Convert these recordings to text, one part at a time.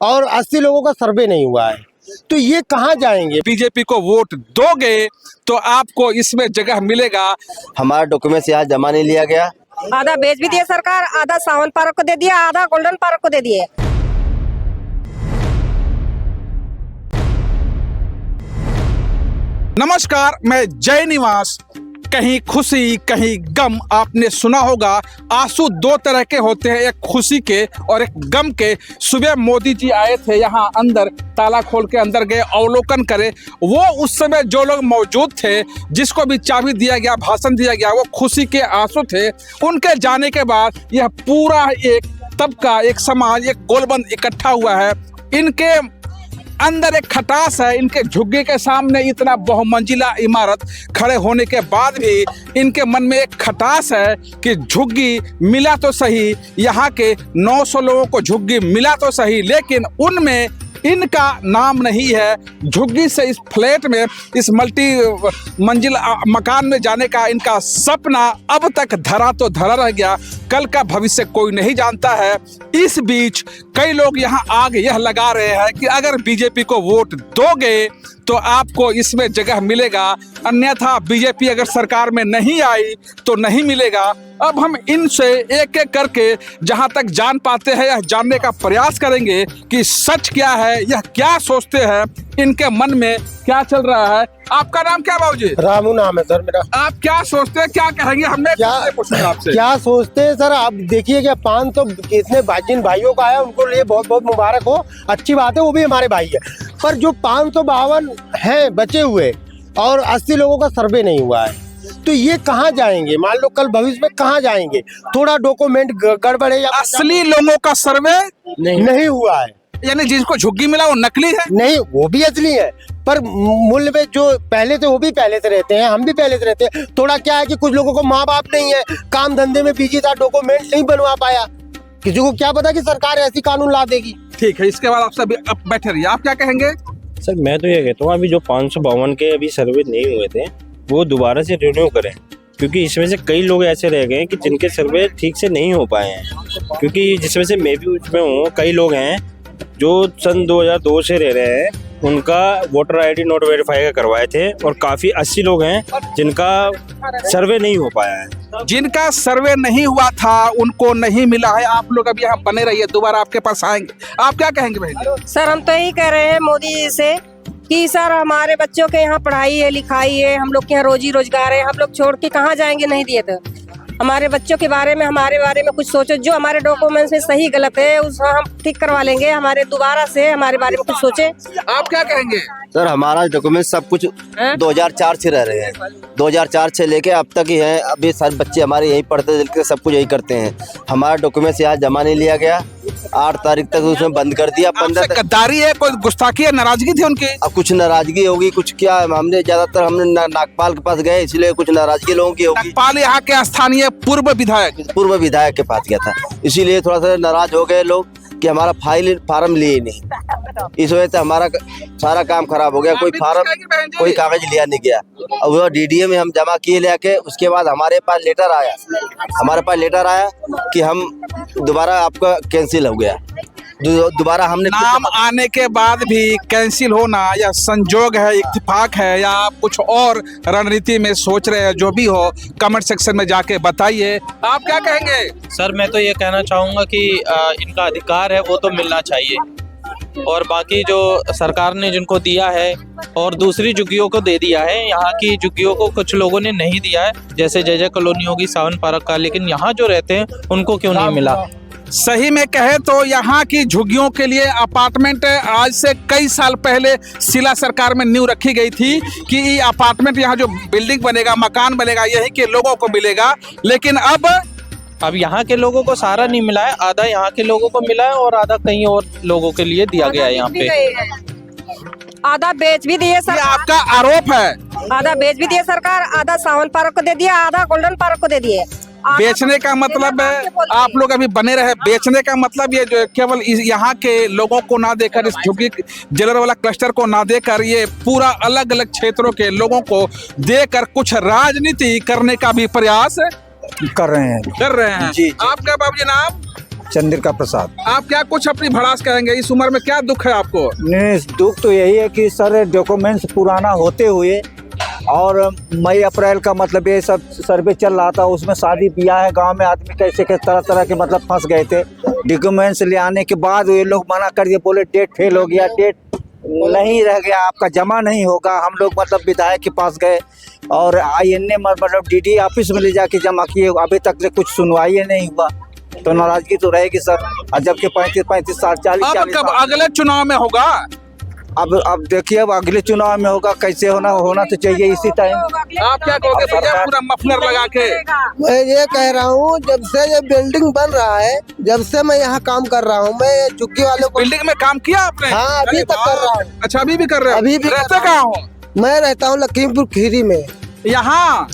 और 80 लोगों का सर्वे नहीं हुआ है, तो ये कहाँ जाएंगे? बीजेपी को वोट दोगे तो आपको इसमें जगह मिलेगा। हमारा डॉक्यूमेंट्स यहाँ जमा नहीं लिया गया। आधा बेच भी दिया सरकार, आधा सावन पार्क को दे दिया, आधा गोल्डन पार्क को दे दिए। नमस्कार, मैं जय निवास। कहीं खुशी कहीं गम। आपने सुना होगा आंसू दो तरह के होते हैं, एक खुशी के और एक गम के। सुबह मोदी जी आए थे यहाँ अंदर, ताला खोल के अंदर गए, अवलोकन करे। वो उस समय जो लोग मौजूद थे, जिसको भी चाबी दिया गया, भाषण दिया गया, वो खुशी के आंसू थे। उनके जाने के बाद यह पूरा एक तबका, एक समाज, एक गोलबंद इकट्ठा हुआ है। इनके अंदर एक खटास है। इनके झुग्गी के सामने इतना बहुमंजिला इमारत खड़े होने के बाद भी इनके मन में एक खटास है कि झुग्गी मिला तो सही, यहाँ के 900 लोगों को झुग्गी मिला तो सही, लेकिन उनमें इनका नाम नहीं है। झुग्गी से इस फ्लैट में, इस मल्टी मंजिल मकान में जाने का इनका सपना अब तक धरा तो धरा रह गया। कल का भविष्य कोई नहीं जानता है। इस बीच कई लोग यहाँ आग यह लगा रहे हैं कि अगर बीजेपी को वोट दोगे तो आपको इसमें जगह मिलेगा, अन्यथा बीजेपी अगर सरकार में नहीं आई तो नहीं मिलेगा। अब हम इनसे एक एक करके जहां तक जान पाते हैं यह जानने का प्रयास करेंगे कि सच क्या है, यह क्या सोचते हैं, इनके मन में क्या चल रहा है। आपका नाम क्या बाबूजी? रामू नाम है सर मेरा। आप क्या सोचते हैं, क्या कहेंगे? हमने क्या सोचते हैं सर? आप देखिए क्या 500 इतने जिन भाइयों का आया उनको लिए बहुत बहुत मुबारक हो, अच्छी बात है, वो भी हमारे भाई है। पर जो 552 हैं बचे हुए और 80 लोगों का सर्वे नहीं हुआ है, तो ये कहाँ जाएंगे? मान लो कल भविष्य में कहाँ जाएंगे? थोड़ा डॉक्यूमेंट गड़बड़ है या असली लोगों का सर्वे नहीं हुआ है, यानी जिसको झुग्गी मिला वो नकली है? नहीं, वो भी असली है, पर मूल्य में जो पहले थे वो भी पहले से रहते हैं, हम भी पहले से रहते हैं। थोड़ा क्या है कि कुछ लोगों को माँ बाप नहीं है, काम धंधे में बिजी था, डॉक्यूमेंट नहीं बनवा पाया। किसी को क्या पता कि सरकार ऐसी कानून ला देगी। ठीक है, इसके बाद आप सब अब बैठे रहिए। आप क्या कहेंगे? सर मैं तो ये कहता हूँ अभी जो 552 के अभी सर्वे नहीं हुए थे वो दोबारा से रिन्यू करें, क्योंकि इसमें से कई लोग ऐसे रह गए हैं कि जिनके सर्वे ठीक से नहीं हो पाए हैं। क्योंकि जिसमें से मैं भी उसमें हूँ, कई लोग हैं जो सन 2002 से रह रहे हैं, उनका वोटर आईडी नोट वेरीफाई का करवाए थे, और काफ़ी 80 लोग हैं जिनका सर्वे नहीं हो पाया है। जिनका सर्वे नहीं हुआ था उनको नहीं मिला है। आप लोग अभी यहाँ बने रहिए, दोबारा आपके पास आएंगे। आप क्या कहेंगे भाई? सर हम तो यही कह रहे हैं मोदी जी से कि सर हमारे बच्चों के यहाँ पढ़ाई है, लिखाई है, हम लोग के यहाँ रोजी रोजगार है, हम लोग छोड़ के कहाँ जाएंगे नहीं दिए तो। हमारे बच्चों के बारे में, हमारे बारे में कुछ सोचो। जो हमारे डॉक्यूमेंट्स में सही गलत है उसको हम ठीक करवा लेंगे, हमारे दोबारा से हमारे बारे में कुछ सोचे। आप क्या कहेंगे? सर हमारा डॉक्यूमेंट सब कुछ 2004 से रह रहे हैं, 2004 से लेके अब तक ही है। अभी सारे बच्चे हमारे यहीं पढ़ते थे, सब कुछ यही करते हैं। हमारा डॉक्यूमेंट्स यहाँ जमा नहीं लिया गया, 8 तारीख तक उसमें बंद कर दिया। 15 तक गद्दारी है, कोई गुस्ताखी है, नाराजगी थी उनकी? अब कुछ नाराजगी होगी, कुछ क्या, हमने ज्यादातर हमने नागपाल के पास गए, इसलिए कुछ नाराजगी लोगों की होगी। नागपाल यहाँ के स्थानीय पूर्व विधायक के पास गया था, इसीलिए थोड़ा सा नाराज हो गए लोग कि हमारा फार्म लिए नहीं। इस वजह से हमारा सारा काम खराब हो गया। कोई कोई कागज लिया नहीं गया। अब वो DDA में हम जमा किए लेके, उसके बाद हमारे पास लेटर आया कि हम दोबारा आपका कैंसिल हो गया। दोबारा हमने नाम आने के बाद भी कैंसिल होना या संजोग है, इत्तेफाक है, या आप कुछ और रणनीति में सोच रहे हैं? जो भी हो कमेंट सेक्शन में जाके बताइए। आप क्या कहेंगे? सर मैं तो ये कहना चाहूँगा कि इनका अधिकार है वो तो मिलना चाहिए, और बाकी जो सरकार ने जिनको दिया है और दूसरी झुग्गियों को दे दिया है, यहाँ की झुग्गियों को कुछ लोगों ने नहीं दिया है, जैसे जय जय कॉलोनी होगी, सावन पार्क का, लेकिन यहाँ जो रहते हैं उनको क्यों नहीं मिला? सही में कहे तो यहाँ की झुग्गियों के लिए अपार्टमेंट आज से कई साल पहले शिला सरकार में नींव रखी गई थी कि ये अपार्टमेंट, यहाँ जो बिल्डिंग बनेगा, मकान बनेगा, यही के लोगों को मिलेगा। लेकिन अब यहाँ के लोगों को सारा नहीं मिला है, आधा यहाँ के लोगों को मिला है और आधा कहीं और लोगों के लिए दिया गया है। यहाँ पे आधा बेच भी दिए सर। आपका आरोप है? आधा बेच भी दिए सरकार, आधा सावन पार्क को दे दिया, आधा गोल्डन पार्क को दे दिए। बेचने का मतलब है, आप लोग अभी बने रहे, बेचने का मतलब ये जो केवल यहाँ के लोगों को ना देकर, इस झुग्गी जेलर वाला क्लस्टर को ना देकर, ये पूरा अलग अलग क्षेत्रों के लोगों को देकर कुछ राजनीति करने का भी प्रयास कर रहे हैं जी। आपका बाबूजी नाम? चंद्रिका प्रसाद। आप क्या कुछ अपनी भड़ास कहेंगे, इस उम्र में क्या दुख है आपको? नहीं, दुख तो यही है कि सर डॉक्यूमेंट्स पुराना होते हुए और मई अप्रैल का मतलब ये सब सर्वे चल रहा था, उसमें शादी ब्याह है गांव में, आदमी कैसे के तरह तरह के मतलब फंस गए थे। डॉक्यूमेंट्स ले आने के बाद ये लोग मना कर दिए, बोले डेट फेल हो गया, डेट नहीं रह गया, आपका जमा नहीं होगा। हम लोग मतलब विधायक के पास गए और INA मतलब DD ऑफिस में ले जाके जमा किए, अभी तक कुछ सुनवाई नहीं हुआ। तो नाराजगी तो रहेगी सर। और जबकि 35 साल 40 अब कब अगले चुनाव में होगा? अब देखिए, अब अगले चुनाव में होगा, कैसे होना तो चाहिए इसी टाइम। आप क्या कहोगे भैया, पूरा मफलर लगा के? मैं ये कह रहा हूँ, जब से ये बिल्डिंग बन रहा है, जब से मैं यहाँ काम कर रहा हूँ, मैं झुग्गी वालों को। बिल्डिंग में काम किया आपने? हाँ, अभी अरे तक कर रहा हूँ। अच्छा, अभी भी कर रहे हो? अभी भी कर रहते रहा कहाँ हो? मैं रहता हूँ लखीमपुर खीरी में। यहाँ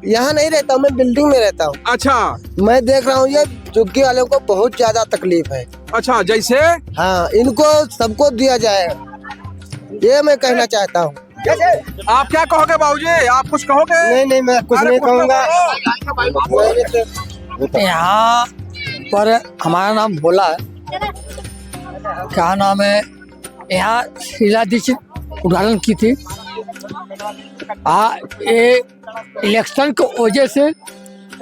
नहीं रहता हूँ, मैं बिल्डिंग में रहता हूँ। अच्छा मैं देख रहा हूँ ये झुग्गी वालों को बहुत ज्यादा तकलीफ है। अच्छा, जैसे हाँ, इनको सबको दिया जाए, ये मैं कहना चाहता हूँ। आप क्या कहोगे बाबूजी, आप कुछ कहोगे? नहीं, मैं कुछ अरे नहीं कहूँगा। यहाँ पर हमारा नाम भोला है, क्या नाम है, यहाँ शीला दीक्षित उद्घाटन की थी। ये इलेक्शन की वजह से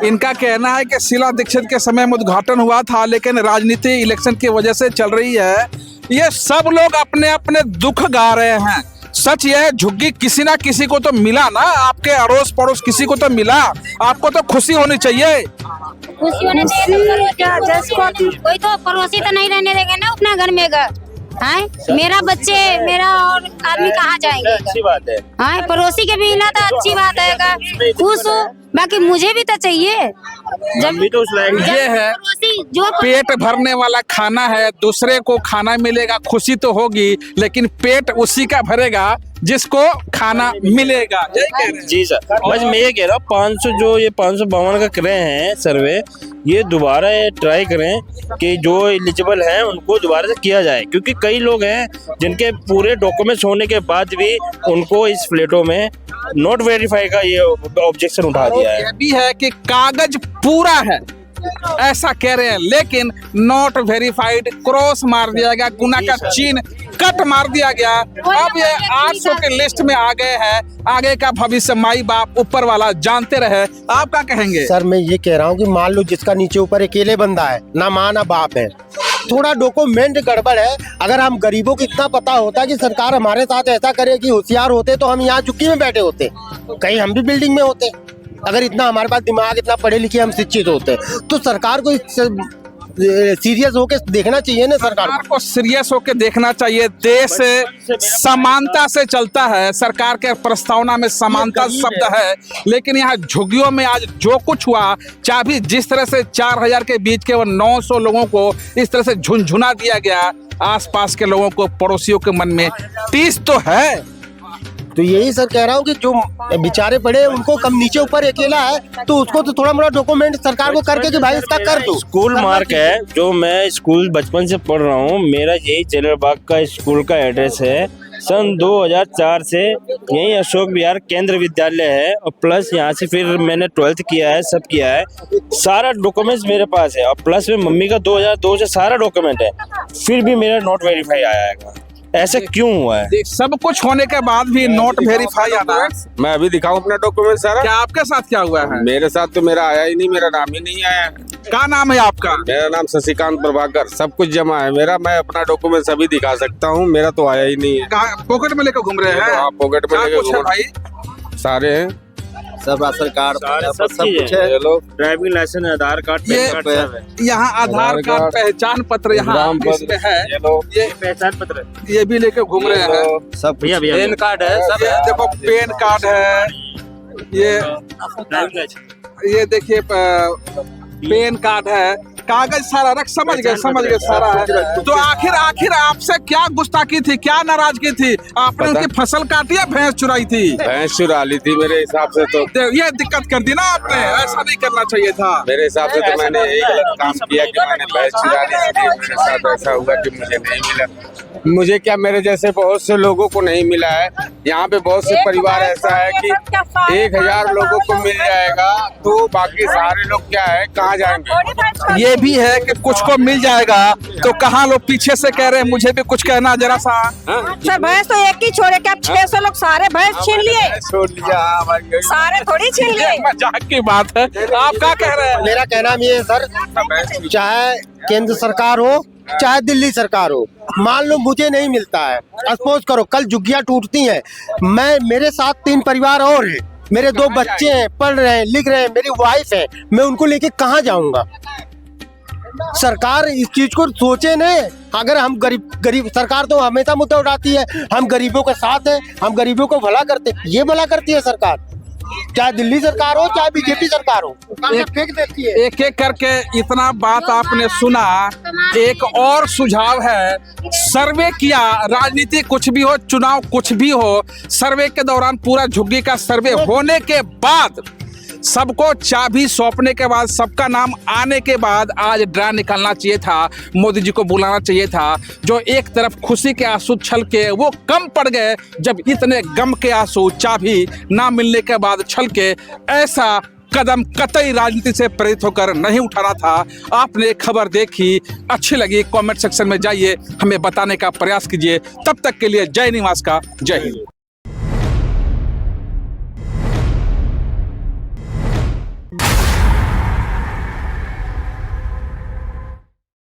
इनका कहना है कि शीला दीक्षित के समय में उद्घाटन हुआ था, लेकिन राजनीति इलेक्शन की वजह से चल रही है। ये सब लोग अपने अपने दुख गा रहे हैं। सच यह है, झुग्गी किसी ना किसी को तो मिला ना, आपके अड़ोस पड़ोस किसी को तो मिला, आपको तो खुशी होनी चाहिए। खुशी होने चाहिए, कोई तो पड़ोसी तो नहीं रहने देंगे ना अपना घर में घर। हाँ, मेरा बच्चे मेरा और आदमी कहाँ जाएंगे? अच्छी बात है। हाँ, पड़ोसी के भी ना तो अच्छी बात है, खुश हो, बाकी मुझे भी तो चाहिए। जब भी तो उस लायक ये है, जो पेट भरने वाला खाना है, दूसरे को खाना मिलेगा, खुशी तो होगी, लेकिन पेट उसी का भरेगा जिसको खाना मिलेगा। यही कह रहे हैं। जी सर, बस मैं ये कह रहा हूँ 500 जो ये 552 का कर रहे हैं सर्वे, ये दोबारा ट्राई करें कि जो एलिजिबल हैं उनको दोबारा से किया जाए, क्योंकि कई लोग हैं जिनके पूरे डॉक्यूमेंट्स होने के बाद भी उनको इस फ्लैटों में नॉट वेरीफाई का ये ऑब्जेक्शन उठा दिया है। यह भी है कि कागज पूरा है ऐसा कह रहे हैं, लेकिन नॉट वेरीफाइड क्रॉस मार दिया गया, गुना का चिन्ह कट मार दिया गया। अब ये 800 के लिस्ट में आ गए हैं। आगे का भविष्य माई बाप ऊपर वाला जानते रहे। आप क्या कहेंगे? सर, मैं ये कह रहा हूँ कि मान लो जिसका नीचे ऊपर अकेले बंदा है, ना माँ ना बाप है, थोड़ा डॉक्यूमेंट गड़बड़ है। अगर हम गरीबों को इतना पता होता कि सरकार हमारे साथ ऐसा करे कि होशियार होते, तो हम यहाँ झुग्गी में बैठे होते, कहीं हम भी बिल्डिंग में होते। अगर इतना हमारे पास दिमाग, इतना पढ़े लिखे हम शिक्षित होते, तो सरकार को सीरियस होके देखना चाहिए ना। सरकार को सीरियस होके देखना चाहिए। देश समानता से चलता है, सरकार के प्रस्तावना में समानता शब्द है, लेकिन यहाँ झुग्गियों में आज जो कुछ हुआ, चाहे जिस तरह से 4000 के बीच के वो 900 लोगों को इस तरह से झुनझुना दिया गया, आसपास के लोगों को, पड़ोसियों के मन में टीस तो है। तो यही सर कह रहा हूँ कि जो बेचारे पड़े उनको कम नीचे ऊपर अकेला है, तो उसको तो थोड़ा मोड़ा डॉक्यूमेंट सरकार को करके कि भाई इसका कर दो। स्कूल मार्क है, जो मैं स्कूल बचपन से पढ़ रहा हूँ, मेरा यही चेलरबाग का स्कूल का एड्रेस है। सन 2004 से यही अशोक विहार केंद्र विद्यालय है, और प्लस यहाँ से फिर मैंने 12th किया है, सब किया है, सारा डॉक्यूमेंट्स मेरे पास है, और प्लस में मम्मी का 2002 से सारा डॉक्यूमेंट है, फिर भी मेरा नॉट वेरीफाई आया। ऐसा क्यों हुआ है? सब कुछ होने के बाद भी नॉट वेरीफाई आता है। मैं अभी दिखाऊं अपना डॉक्यूमेंट सारा? क्या आपके साथ क्या हुआ है? मेरे साथ तो मेरा आया ही नहीं, मेरा नाम ही नहीं आया। क्या नाम है आपका? मेरा नाम शशिकांत प्रभाकर, सब कुछ जमा है मेरा। मैं अपना डॉक्यूमेंट सभी दिखा सकता हूँ, मेरा तो आया ही नहीं है। पॉकेट में लेकर घूम रहे हैं? हाँ, पॉकेट में लेकर घूम भाई, सारे हैं, सब राशन कार्ड सब कुछ है, ड्राइविंग लाइसेंस, आधार कार्ड, पैन कार्ड सब है। यहाँ आधार कार्ड, पहचान पत्र यहाँ इसमें है, ये पहचान पत्र, ये भी लेकर घूम रहे हैं। सब भैया पैन कार्ड है, सब ये देखो पैन कार्ड है, ये देखिए पैन कार्ड है, कागज सारा रख, समझ गए सारा है। तो आखिर आपसे क्या गुस्ताखी थी, क्या नाराजगी थी? आपने उनकी फसल काटी या भैंस चुराई थी? भैंस चुरा ली थी मेरे हिसाब से। तो ये दिक्कत कर दी ना आपने, ऐसा नहीं करना चाहिए था। मेरे हिसाब से तो मैंने यही गलत काम किया कि मैंने भैंस चुरा ली, इसलिए मेरे साथ ऐसा हुआ कि मुझे नहीं मिला। मुझे क्या, मेरे जैसे बहुत से लोगों को नहीं मिला है। यहाँ पे बहुत से परिवार ऐसा है कि 1000 लोगों को मिल जाएगा, तो बाकी सारे लोग क्या है, कहाँ जाएंगे? ये भी है कि कुछ को मिल जाएगा, तो कहाँ लोग पीछे से कह रहे हैं मुझे भी कुछ कहना जरा सा। सर भैंस तो एक ही छोड़े क्या 600 लोग सारे भैंस छीन लिए, छोड़ लिया सारे थोड़ी छीन लिए। मजाक की बात है, आप क्या कह रहे हैं? मेरा कहना ये है सर, चाहे केंद्र सरकार हो चाहे दिल्ली सरकार हो, मान लो मुझे नहीं मिलता है, सपोज करो कल झुग्गियां टूटती हैं, मेरे साथ 3 परिवार और हैं, मेरे 2 बच्चे हैं, पढ़ रहे हैं, लिख रहे हैं, मेरी वाइफ है, मैं उनको लेके कहाँ जाऊंगा? सरकार इस चीज को सोचे न। अगर हम गरीब सरकार तो हमेशा मुद्दा उठाती है, हम गरीबों के साथ हैं, हम गरीबों को भला करते, ये भला करती है सरकार, चाहे दिल्ली सरकार हो चाहे बीजेपी सरकार हो, फेंक देती है। एक एक करके इतना बात आपने सुना। एक और सुझाव है, सर्वे किया, राजनीति कुछ भी हो, चुनाव कुछ भी हो, सर्वे के दौरान पूरा झुग्गी का सर्वे होने के बाद, सबको चाबी सौंपने के बाद, सबका नाम आने के बाद आज ड्रा निकालना चाहिए था, मोदी जी को बुलाना चाहिए था। जो एक तरफ खुशी के आंसू छलके वो कम पड़ गए, जब इतने गम के आंसू चाबी ना मिलने के बाद छलके। ऐसा कदम कतई राजनीति से प्रेरित होकर नहीं उठाना था। आपने खबर देखी, अच्छी लगी, कमेंट सेक्शन में जाइए, हमें बताने का प्रयास कीजिए। तब तक के लिए जय निवास का जय हिंद।